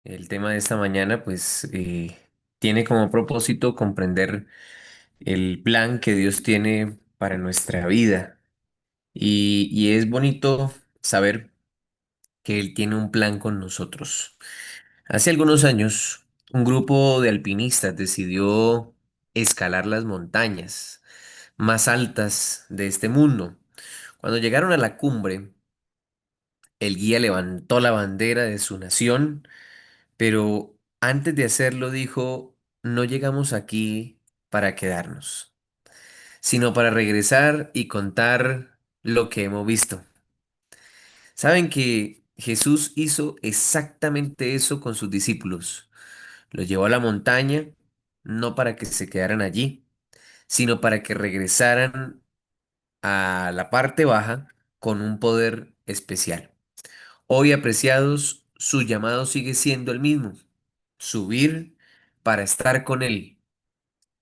El tema de esta mañana, tiene como propósito comprender el plan que Dios tiene para nuestra vida. Y es bonito saber que Él tiene un plan con nosotros. Hace algunos años, un grupo de alpinistas decidió escalar las montañas más altas de este mundo. Cuando llegaron a la cumbre, el guía levantó la bandera de su nación. Pero antes de hacerlo dijo, no llegamos aquí para quedarnos, sino para regresar y contar lo que hemos visto. Saben que Jesús hizo exactamente eso con sus discípulos. Los llevó a la montaña, no para que se quedaran allí, sino para que regresaran a la parte baja con un poder especial. Hoy, apreciados, su llamado sigue siendo el mismo: subir para estar con Él,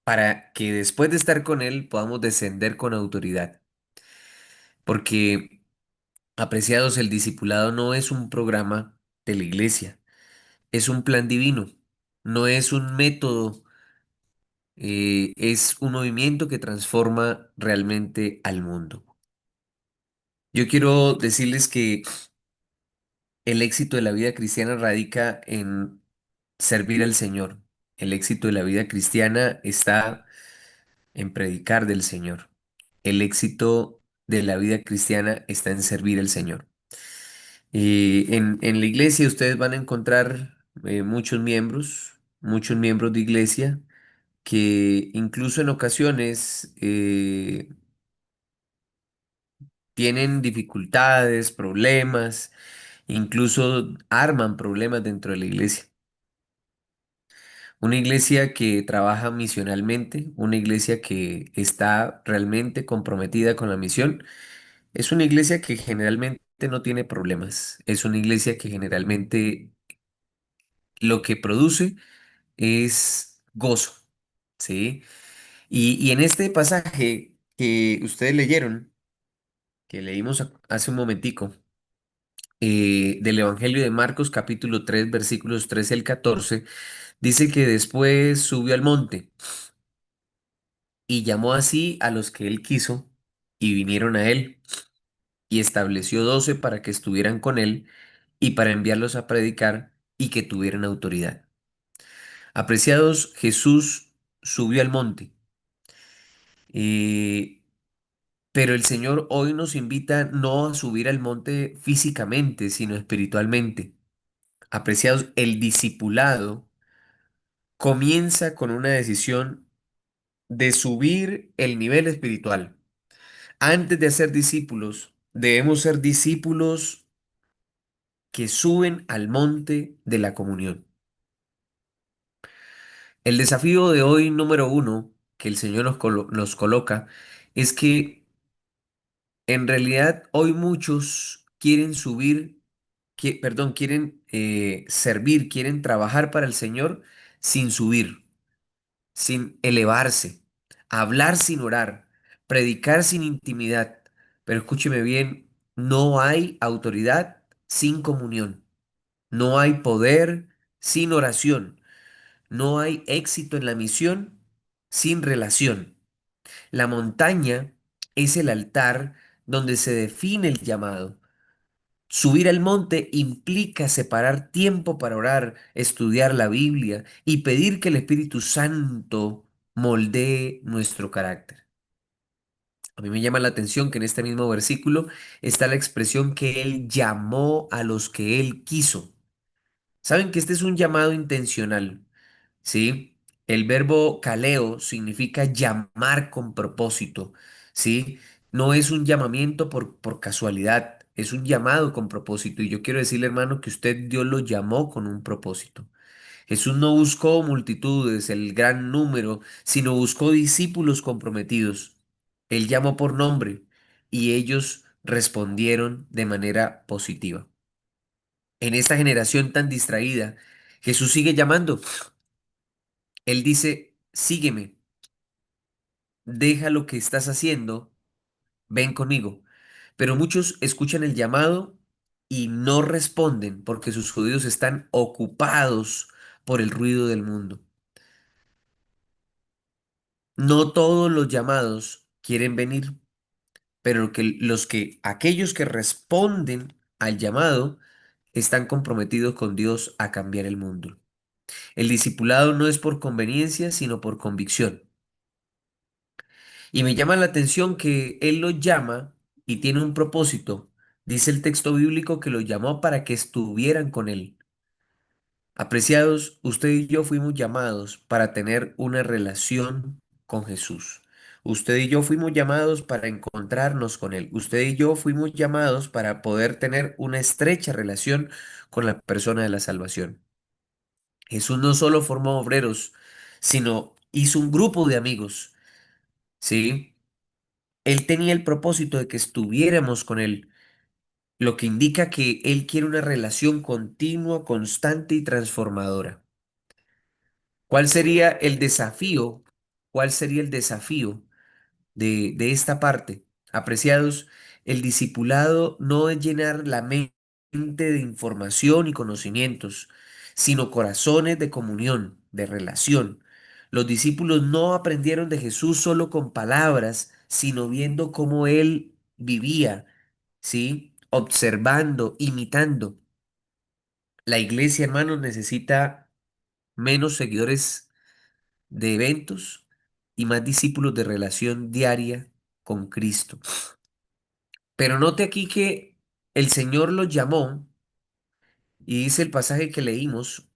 para que después de estar con Él podamos descender con autoridad. Porque, apreciados, el discipulado no es un programa de la iglesia, es un plan divino, no es un método, es un movimiento que transforma realmente al mundo. Yo quiero decirles que el éxito de la vida cristiana radica en servir al Señor. El éxito de la vida cristiana está en predicar del Señor. El éxito de la vida cristiana está en servir al Señor. En la iglesia ustedes van a encontrar muchos miembros de iglesia que incluso en ocasiones tienen dificultades, problemas, incluso arman problemas dentro de la iglesia. Una iglesia que trabaja misionalmente, una iglesia que está realmente comprometida con la misión, es una iglesia que generalmente no tiene problemas. Es una iglesia que generalmente lo que produce es gozo, ¿sí? Y en este pasaje que ustedes leyeron, que leímos hace un momentico, del Evangelio de Marcos, capítulo 3 versículos 13 al 14, dice que después subió al monte y llamó así a los que él quiso y vinieron a él, y estableció 12 para que estuvieran con él y para enviarlos a predicar y que tuvieran autoridad. Apreciados, Jesús subió al monte, eh, pero el Señor hoy nos invita no a subir al monte físicamente, sino espiritualmente. Apreciados, el discipulado comienza con una decisión de subir el nivel espiritual. Antes de ser discípulos, debemos ser discípulos que suben al monte de la comunión. El desafío de hoy, número uno, que el Señor nos coloca, es que en realidad hoy muchos quieren subir, perdón, quieren servir, quieren trabajar para el Señor sin subir, sin elevarse, hablar sin orar, predicar sin intimidad. Pero escúcheme bien, no hay autoridad sin comunión, no hay poder sin oración, no hay éxito en la misión sin relación. La montaña es el altar donde se define el llamado. Subir al monte implica separar tiempo para orar, estudiar la Biblia y pedir que el Espíritu Santo moldee nuestro carácter. A mí me llama la atención que en este mismo versículo está la expresión que Él llamó a los que Él quiso. Saben que este es un llamado intencional, ¿sí? El verbo caleo significa llamar con propósito, ¿sí? No es un llamamiento por casualidad, es un llamado con propósito. Y yo quiero decirle, hermano, que usted Dios lo llamó con un propósito. Jesús no buscó multitudes, el gran número, sino buscó discípulos comprometidos. Él llamó por nombre y ellos respondieron de manera positiva. En esta generación tan distraída, Jesús sigue llamando. Él dice, sígueme, deja lo que estás haciendo, ven conmigo. Pero muchos escuchan el llamado y no responden porque sus oídos están ocupados por el ruido del mundo. No todos los llamados quieren venir, pero aquellos que responden al llamado están comprometidos con Dios a cambiar el mundo. El discipulado no es por conveniencia, sino por convicción. Y me llama la atención que Él los llama y tiene un propósito. Dice el texto bíblico que los llamó para que estuvieran con Él. Apreciados, usted y yo fuimos llamados para tener una relación con Jesús. Usted y yo fuimos llamados para encontrarnos con Él. Usted y yo fuimos llamados para poder tener una estrecha relación con la persona de la salvación. Jesús no solo formó obreros, sino hizo un grupo de amigos, ¿sí? Él tenía el propósito de que estuviéramos con Él, lo que indica que Él quiere una relación continua, constante y transformadora. ¿Cuál sería el desafío? ¿Cuál sería el desafío de esta parte? Apreciados, el discipulado no es llenar la mente de información y conocimientos, sino corazones de comunión, de relación. Los discípulos no aprendieron de Jesús solo con palabras, sino viendo cómo él vivía, ¿sí? Observando, imitando. La iglesia, hermanos, necesita menos seguidores de eventos y más discípulos de relación diaria con Cristo. Pero note aquí que el Señor los llamó y dice el pasaje que leímos,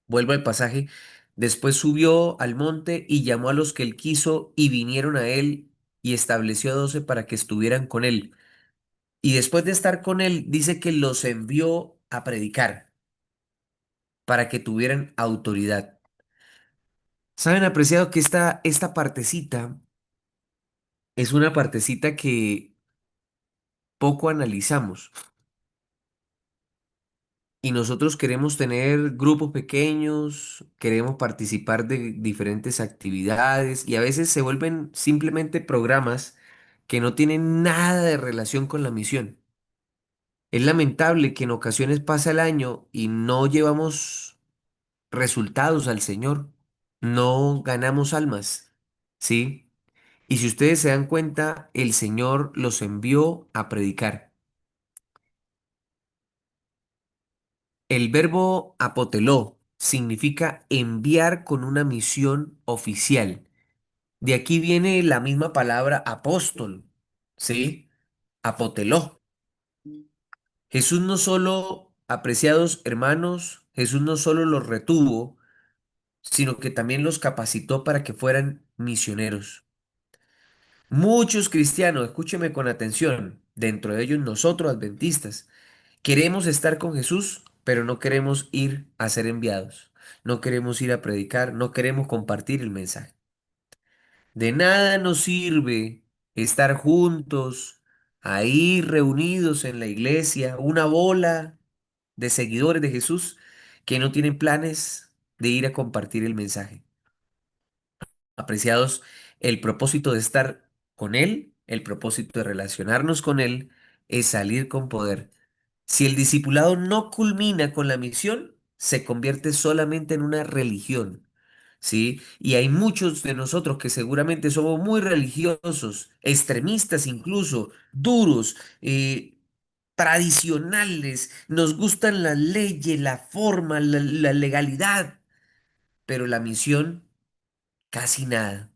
vuelvo al pasaje, después subió al monte y llamó a los que él quiso y vinieron a él y estableció a 12 para que estuvieran con él. Y después de estar con él, dice que los envió a predicar para que tuvieran autoridad. ¿Saben, apreciado, que esta partecita es una partecita que poco analizamos? Y nosotros queremos tener grupos pequeños, queremos participar de diferentes actividades y a veces se vuelven simplemente programas que no tienen nada de relación con la misión. Es lamentable que en ocasiones pasa el año y no llevamos resultados al Señor, no ganamos almas, ¿sí? Y si ustedes se dan cuenta, el Señor los envió a predicar. El verbo apoteló significa enviar con una misión oficial. De aquí viene la misma palabra apóstol, ¿sí? Apoteló. Jesús no solo, apreciados hermanos, Jesús no solo los retuvo, sino que también los capacitó para que fueran misioneros. Muchos cristianos, escúcheme con atención, dentro de ellos nosotros adventistas, queremos estar con Jesús, pero no queremos ir a ser enviados. No queremos ir a predicar, no queremos compartir el mensaje. De nada nos sirve estar juntos, ahí reunidos en la iglesia, una bola de seguidores de Jesús que no tienen planes de ir a compartir el mensaje. Apreciados, el propósito de estar con Él, el propósito de relacionarnos con Él, es salir con poder. Si el discipulado no culmina con la misión, se convierte solamente en una religión, ¿sí? Y hay muchos de nosotros que seguramente somos muy religiosos, extremistas incluso, duros, tradicionales, nos gustan las leyes, la forma, la legalidad, pero la misión, casi nada.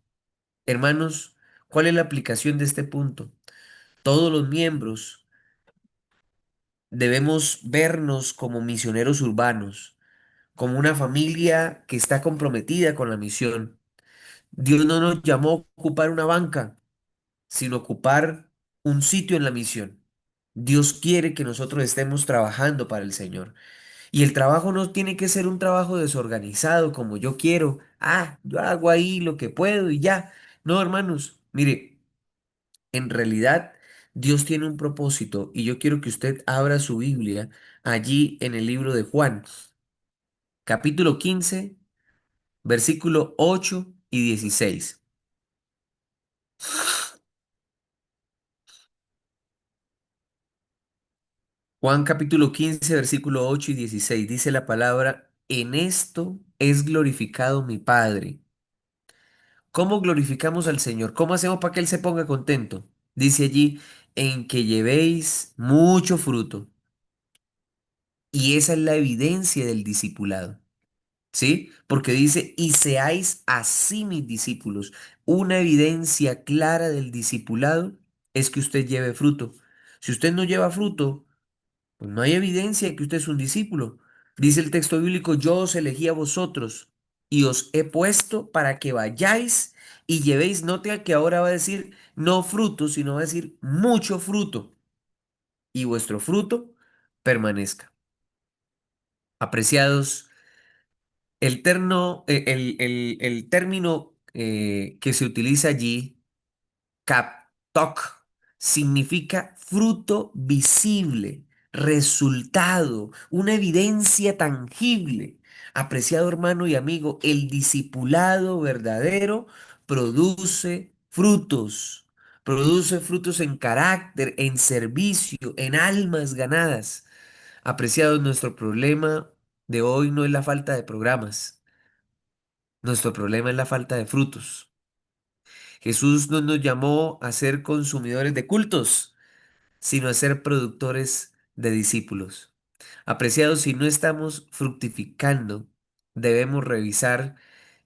Hermanos, ¿cuál es la aplicación de este punto? Todos los miembros debemos vernos como misioneros urbanos, como una familia que está comprometida con la misión. Dios no nos llamó a ocupar una banca, sino ocupar un sitio en la misión. Dios quiere que nosotros estemos trabajando para el Señor. Y el trabajo no tiene que ser un trabajo desorganizado como yo quiero. Ah, yo hago ahí lo que puedo y ya. No, hermanos, mire. En realidad, Dios tiene un propósito y yo quiero que usted abra su Biblia allí en el libro de Juan, capítulo 15, versículo 8 y 16. Juan capítulo 15 versículo 8 y 16 dice la palabra, en esto es glorificado mi Padre. ¿Cómo glorificamos al Señor? ¿Cómo hacemos para que Él se ponga contento? Dice allí, en que llevéis mucho fruto. Y esa es la evidencia del discipulado. ¿Sí? Porque dice, y seáis así mis discípulos. Una evidencia clara del discipulado es que usted lleve fruto. Si usted no lleva fruto, pues no hay evidencia de que usted es un discípulo. Dice el texto bíblico, yo os elegí a vosotros y os he puesto para que vayáis y llevéis, note que ahora va a decir no fruto, sino va a decir mucho fruto y vuestro fruto permanezca. Apreciados, el término que se utiliza allí, Kaptok, significa fruto visible, resultado, una evidencia tangible. Apreciado hermano y amigo, el discipulado verdadero produce frutos en carácter, en servicio, en almas ganadas. Apreciados, nuestro problema de hoy no es la falta de programas, nuestro problema es la falta de frutos. Jesús no nos llamó a ser consumidores de cultos, sino a ser productores de discípulos. Apreciados, si no estamos fructificando, debemos revisar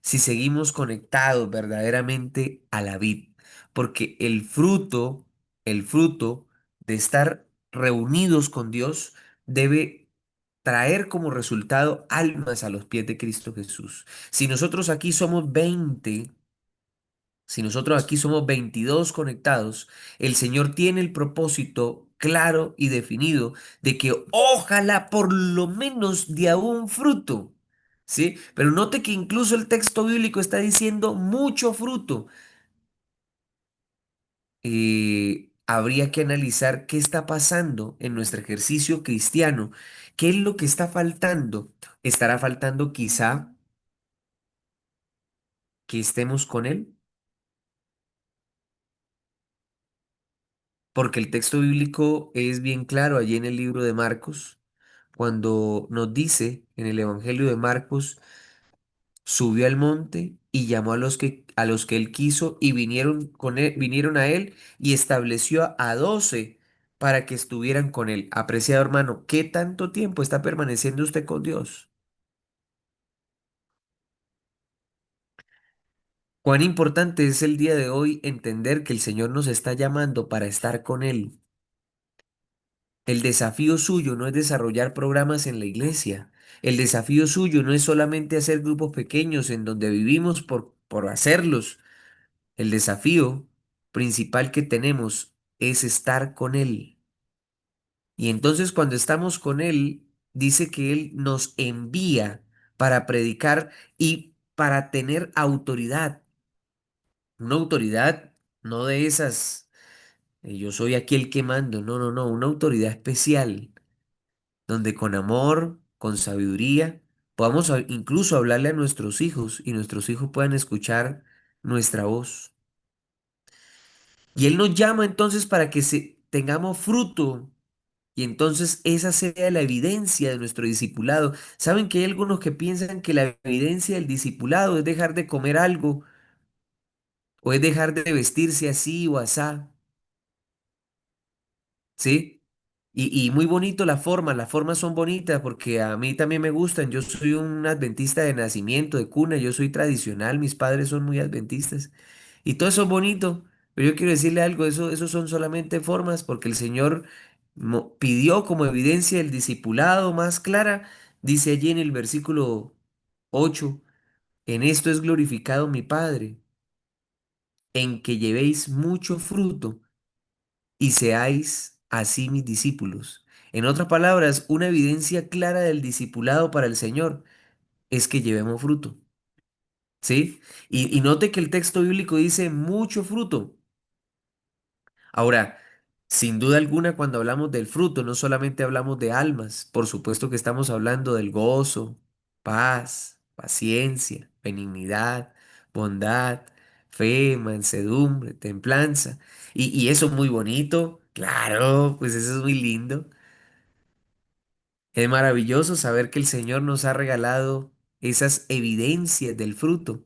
si seguimos conectados verdaderamente a la vid, porque el fruto de estar reunidos con Dios debe traer como resultado almas a los pies de Cristo Jesús. Si nosotros aquí somos 20, si nosotros aquí somos 22 conectados, el Señor tiene el propósito claro y definido de que ojalá por lo menos de a un fruto. ¿Sí? Pero note que incluso el texto bíblico está diciendo mucho fruto. Habría que analizar qué está pasando en nuestro ejercicio cristiano. ¿Qué es lo que está faltando? ¿Estará faltando quizá que estemos con Él? Porque el texto bíblico es bien claro allí en el libro de Marcos, cuando nos dice en el Evangelio de Marcos, subió al monte y llamó a los que él quiso y vinieron con él, vinieron a él y estableció a 12 para que estuvieran con él. Apreciado hermano, ¿qué tanto tiempo está permaneciendo usted con Dios? Cuán importante es el día de hoy entender que el Señor nos está llamando para estar con Él. El desafío suyo no es desarrollar programas en la iglesia. El desafío suyo no es solamente hacer grupos pequeños en donde vivimos por hacerlos. El desafío principal que tenemos es estar con Él. Y entonces cuando estamos con Él, dice que Él nos envía para predicar y para tener autoridad. Una autoridad no de esas, yo soy aquí el que mando, no, no, no, una autoridad especial donde con amor, con sabiduría, podamos incluso hablarle a nuestros hijos y nuestros hijos puedan escuchar nuestra voz. Y Él nos llama entonces para que tengamos fruto y entonces esa sea la evidencia de nuestro discipulado. ¿Saben que hay algunos que piensan que la evidencia del discipulado es dejar de comer algo o es dejar de vestirse así o asá? ¿Sí? Y muy bonito las formas son bonitas porque a mí también me gustan. Yo soy un adventista de nacimiento, de cuna, yo soy tradicional, mis padres son muy adventistas. Y todo eso es bonito, pero yo quiero decirle algo, eso son solamente formas porque el Señor pidió como evidencia el discipulado más clara, dice allí en el versículo 8, en esto es glorificado mi Padre, en que llevéis mucho fruto y seáis así mis discípulos. En otras palabras, una evidencia clara del discipulado para el Señor es que llevemos fruto, ¿sí? Y note que el texto bíblico dice mucho fruto. Ahora, sin duda alguna, cuando hablamos del fruto, no solamente hablamos de almas, por supuesto que estamos hablando del gozo, paz, paciencia, benignidad, bondad, fe, mansedumbre, templanza. Y eso es muy bonito, claro, pues eso es muy lindo. Es maravilloso saber que el Señor nos ha regalado esas evidencias del fruto.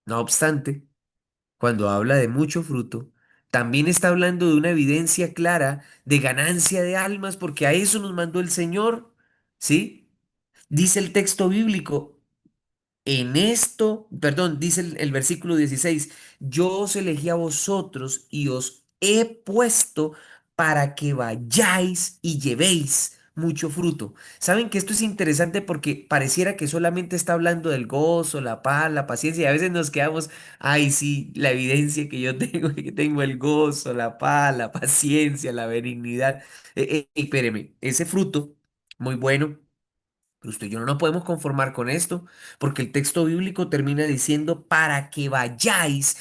No obstante, cuando habla de mucho fruto, también está hablando de una evidencia clara de ganancia de almas, porque a eso nos mandó el Señor, ¿sí? Dice el texto bíblico, en esto, perdón, dice el versículo 16: yo os elegí a vosotros y os he puesto para que vayáis y llevéis mucho fruto. Saben que esto es interesante porque pareciera que solamente está hablando del gozo, la paz, la paciencia, y a veces nos quedamos, ay, sí, la evidencia que yo tengo, que tengo el gozo, la paz, la paciencia, la benignidad. Espéreme, ese fruto, muy bueno. Pero usted y yo no nos podemos conformar con esto, porque el texto bíblico termina diciendo para que vayáis,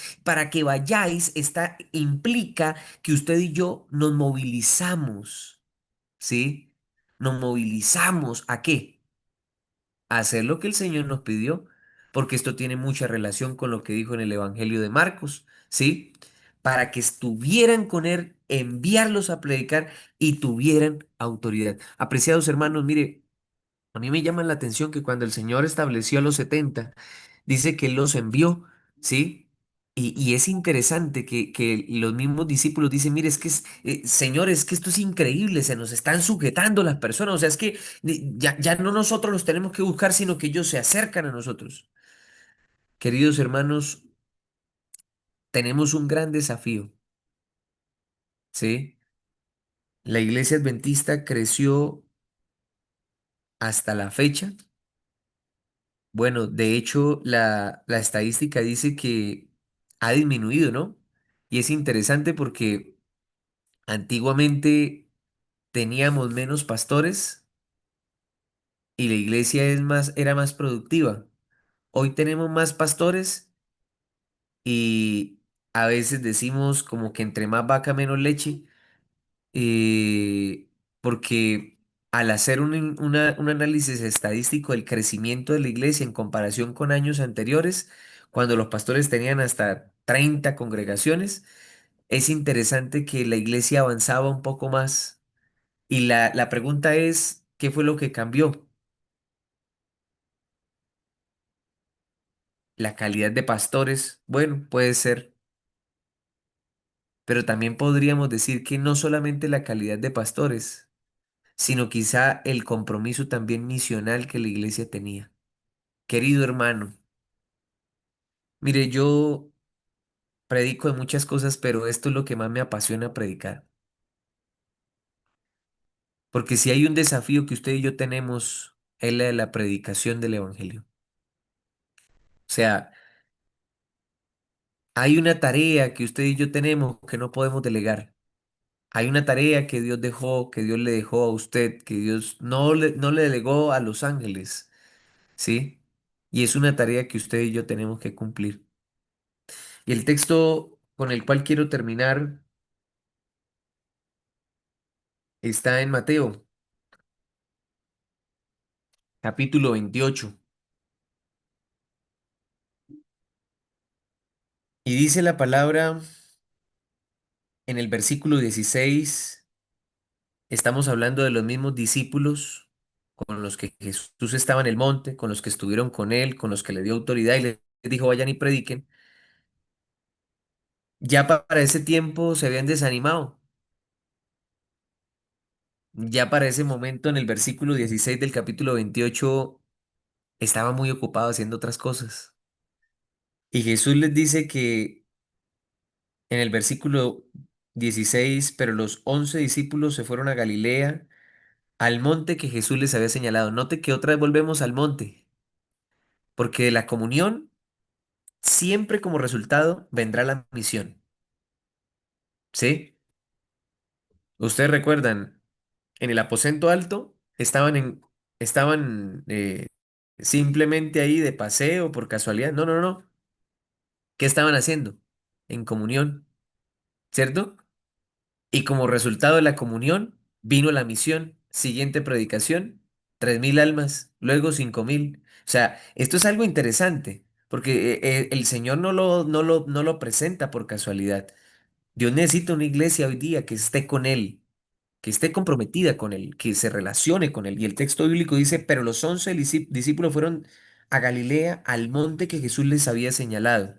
esta implica que usted y yo nos movilizamos, ¿sí? Nos movilizamos ¿a qué? A hacer lo que el Señor nos pidió, porque esto tiene mucha relación con lo que dijo en el Evangelio de Marcos, ¿sí? Para que estuvieran con Él, enviarlos a predicar y tuvieran autoridad. Apreciados hermanos, mire. A mí me llama la atención que cuando el Señor estableció a los 70 dice que Él los envió, ¿sí? Y es interesante que los mismos discípulos dicen, mire, es que, Señor, es que esto es increíble, se nos están sujetando las personas, o sea, es que ya no nosotros los tenemos que buscar, sino que ellos se acercan a nosotros. Queridos hermanos, tenemos un gran desafío, ¿sí? La iglesia adventista creció hasta la fecha. Bueno, de hecho, la estadística dice que ha disminuido, ¿no? Y es interesante porque antiguamente teníamos menos pastores y la iglesia era más productiva. Hoy tenemos más pastores y a veces decimos como que entre más vaca menos leche, porque al hacer un análisis estadístico del crecimiento de la iglesia en comparación con años anteriores, cuando los pastores tenían hasta 30 congregaciones, es interesante que la iglesia avanzaba un poco más. Y la pregunta es, ¿qué fue lo que cambió? La calidad de pastores, bueno, puede ser, pero también podríamos decir que no solamente la calidad de pastores, sino quizá el compromiso también misional que la iglesia tenía. Querido hermano, mire, yo predico de muchas cosas, pero esto es lo que más me apasiona predicar. Porque si hay un desafío que usted y yo tenemos, es la de la predicación del Evangelio. O sea, hay una tarea que usted y yo tenemos que no podemos delegar. Hay una tarea que Dios dejó, que Dios le dejó a usted, que Dios no le delegó a los ángeles, ¿sí? Y es una tarea que usted y yo tenemos que cumplir. Y el texto con el cual quiero terminar está en Mateo, capítulo 28. Y dice la palabra en el versículo 16, estamos hablando de los mismos discípulos con los que Jesús estaba en el monte, con los que estuvieron con él, con los que le dio autoridad y les dijo, vayan y prediquen. Ya para ese tiempo se habían desanimado. Ya para ese momento, en el versículo 16 del capítulo 28, estaba muy ocupado haciendo otras cosas. Y Jesús les dice que en el versículo 16, pero los 11 discípulos se fueron a Galilea, al monte que Jesús les había señalado. Note que otra vez volvemos al monte, porque de la comunión, siempre como resultado, vendrá la misión. ¿Sí? Ustedes recuerdan, en el aposento alto estaban simplemente ahí de paseo por casualidad. No, no, no. ¿Qué estaban haciendo? En comunión, ¿cierto? Y como resultado de la comunión vino la misión. Siguiente predicación, 3.000 almas, luego 5.000. O sea, esto es algo interesante, porque el Señor no lo presenta por casualidad. Dios necesita una iglesia hoy día que esté con Él, que esté comprometida con Él, que se relacione con Él. Y el texto bíblico dice, pero los 11 discípulos fueron a Galilea, al monte que Jesús les había señalado.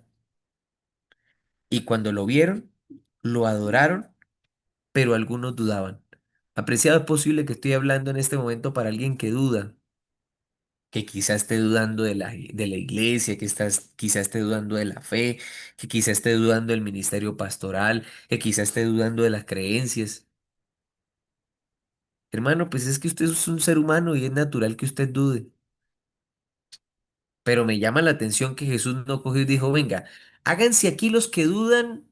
Y cuando lo vieron, lo adoraron, pero algunos dudaban. Apreciado, es posible que estoy hablando en este momento para alguien que duda, que quizá esté dudando de la iglesia, que quizá esté dudando de la fe, que quizá esté dudando del ministerio pastoral, que quizá esté dudando de las creencias. Hermano, pues es que usted es un ser humano y es natural que usted dude. Pero me llama la atención que Jesús no cogió y dijo, venga, háganse aquí los que dudan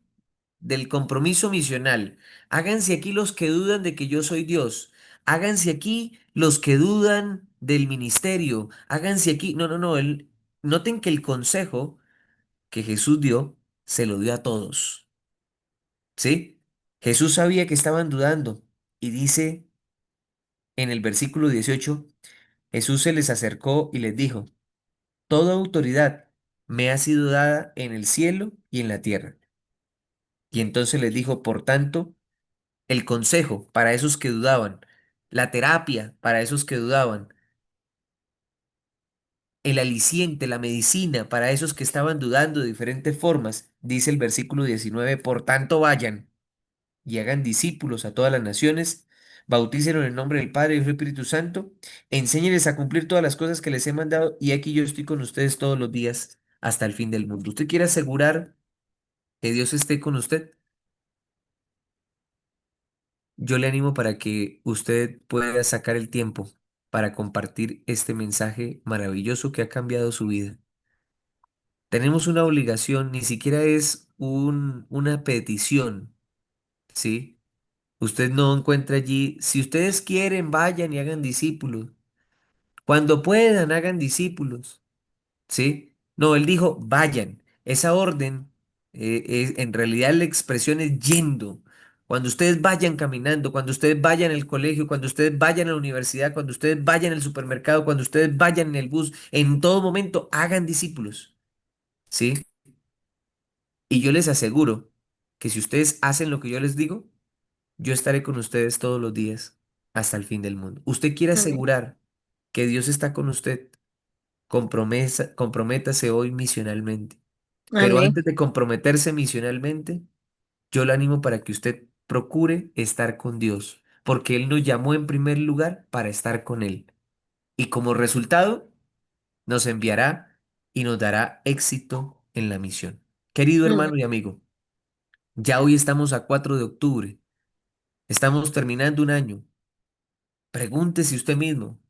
del compromiso misional. Háganse aquí los que dudan de que yo soy Dios. Háganse aquí los que dudan del ministerio. Háganse aquí. No, no, no. Noten que el consejo que Jesús dio se lo dio a todos. ¿Sí? Jesús sabía que estaban dudando y dice en el versículo 18, Jesús se les acercó y les dijo, toda autoridad me ha sido dada en el cielo y en la tierra. Y entonces les dijo, por tanto, el consejo para esos que dudaban, la terapia para esos que dudaban, el aliciente, la medicina para esos que estaban dudando de diferentes formas, dice el versículo 19, por tanto vayan y hagan discípulos a todas las naciones, bautícenlos en el nombre del Padre y del Espíritu Santo, enséñenles a cumplir todas las cosas que les he mandado y aquí yo estoy con ustedes todos los días hasta el fin del mundo. ¿Usted quiere asegurar que Dios esté con usted? Yo le animo para que usted pueda sacar el tiempo para compartir este mensaje maravilloso que ha cambiado su vida. Tenemos una obligación, ni siquiera es una petición, ¿sí? Usted no encuentra allí, si ustedes quieren, vayan y hagan discípulos. Cuando puedan, hagan discípulos. ¿Sí? No, él dijo, vayan. Esa orden, en realidad la expresión es yendo. Cuando ustedes vayan caminando, cuando ustedes vayan al colegio, cuando ustedes vayan a la universidad, cuando ustedes vayan al supermercado, cuando ustedes vayan en el bus, en todo momento hagan discípulos. ¿Sí? Y yo les aseguro que si ustedes hacen lo que yo les digo, yo estaré con ustedes todos los días hasta el fin del mundo. ¿Usted quiere Amén. asegurar que Dios está con usted? Comprométase hoy misionalmente. Pero Amén. antes de comprometerse misionalmente, yo le animo para que usted procure estar con Dios, porque Él nos llamó en primer lugar para estar con Él. Y como resultado, nos enviará y nos dará éxito en la misión. Querido Amén. hermano y amigo, ya hoy estamos a 4 de octubre, estamos terminando un año. Pregúntese usted mismo,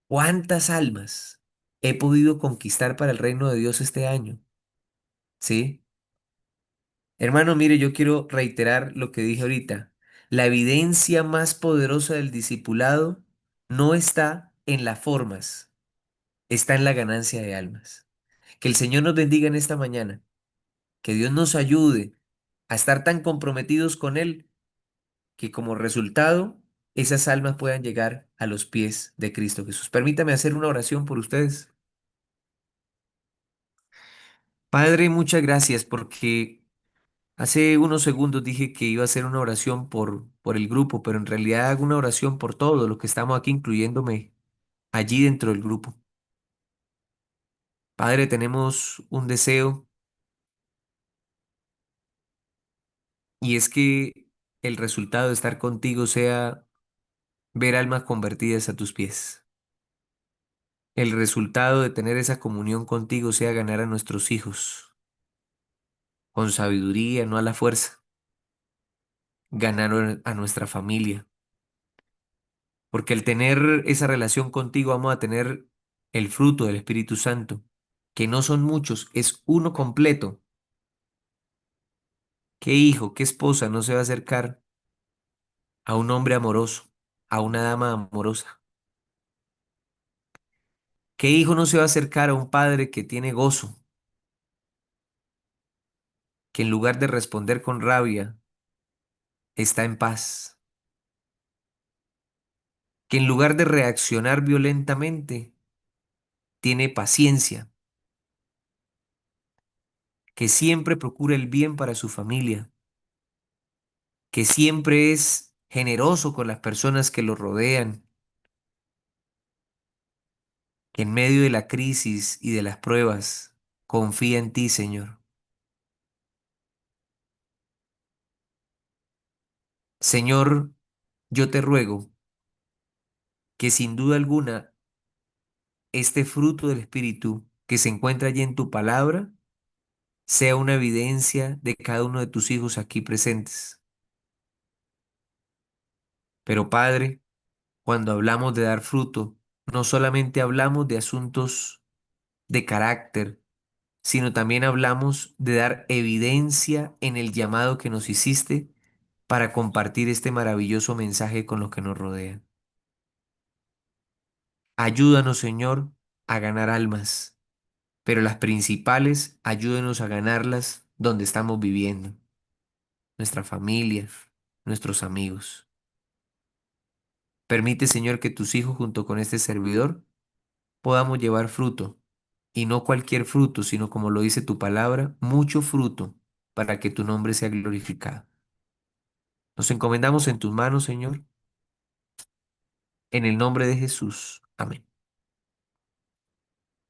¿cuántas almas he podido conquistar para el reino de Dios este año? ¿Sí? Hermano, mire, yo quiero reiterar lo que dije ahorita. La evidencia más poderosa del discipulado no está en las formas, está en la ganancia de almas. Que el Señor nos bendiga en esta mañana, que Dios nos ayude a estar tan comprometidos con Él que como resultado esas almas puedan llegar a los pies de Cristo Jesús. Permítame hacer una oración por ustedes. Padre, muchas gracias porque hace unos segundos dije que iba a hacer una oración por el grupo, pero en realidad hago una oración por todos los que estamos aquí, incluyéndome allí dentro del grupo. Padre, tenemos un deseo y es que el resultado de estar contigo sea ver almas convertidas a tus pies. El resultado de tener esa comunión contigo sea ganar a nuestros hijos con sabiduría, no a la fuerza, ganar a nuestra familia. Porque al tener esa relación contigo vamos a tener el fruto del Espíritu Santo, que no son muchos, es uno completo. ¿Qué hijo, qué esposa no se va a acercar a un hombre amoroso, a una dama amorosa? ¿Qué hijo no se va a acercar a un padre que tiene gozo, que en lugar de responder con rabia, está en paz? Que en lugar de reaccionar violentamente, tiene paciencia, que siempre procura el bien para su familia, que siempre es generoso con las personas que lo rodean, que en medio de la crisis y de las pruebas confía en ti, Señor. Señor, yo te ruego que sin duda alguna este fruto del Espíritu que se encuentra allí en tu palabra sea una evidencia de cada uno de tus hijos aquí presentes. Pero Padre, cuando hablamos de dar fruto, no solamente hablamos de asuntos de carácter, sino también hablamos de dar evidencia en el llamado que nos hiciste para compartir este maravilloso mensaje con los que nos rodean. Ayúdanos, Señor, a ganar almas, pero las principales, ayúdanos a ganarlas donde estamos viviendo, nuestra familia, nuestros amigos. Permite, Señor, que tus hijos junto con este servidor podamos llevar fruto, y no cualquier fruto, sino como lo dice tu palabra, mucho fruto, para que tu nombre sea glorificado. Nos encomendamos en tus manos, Señor, en el nombre de Jesús. Amén.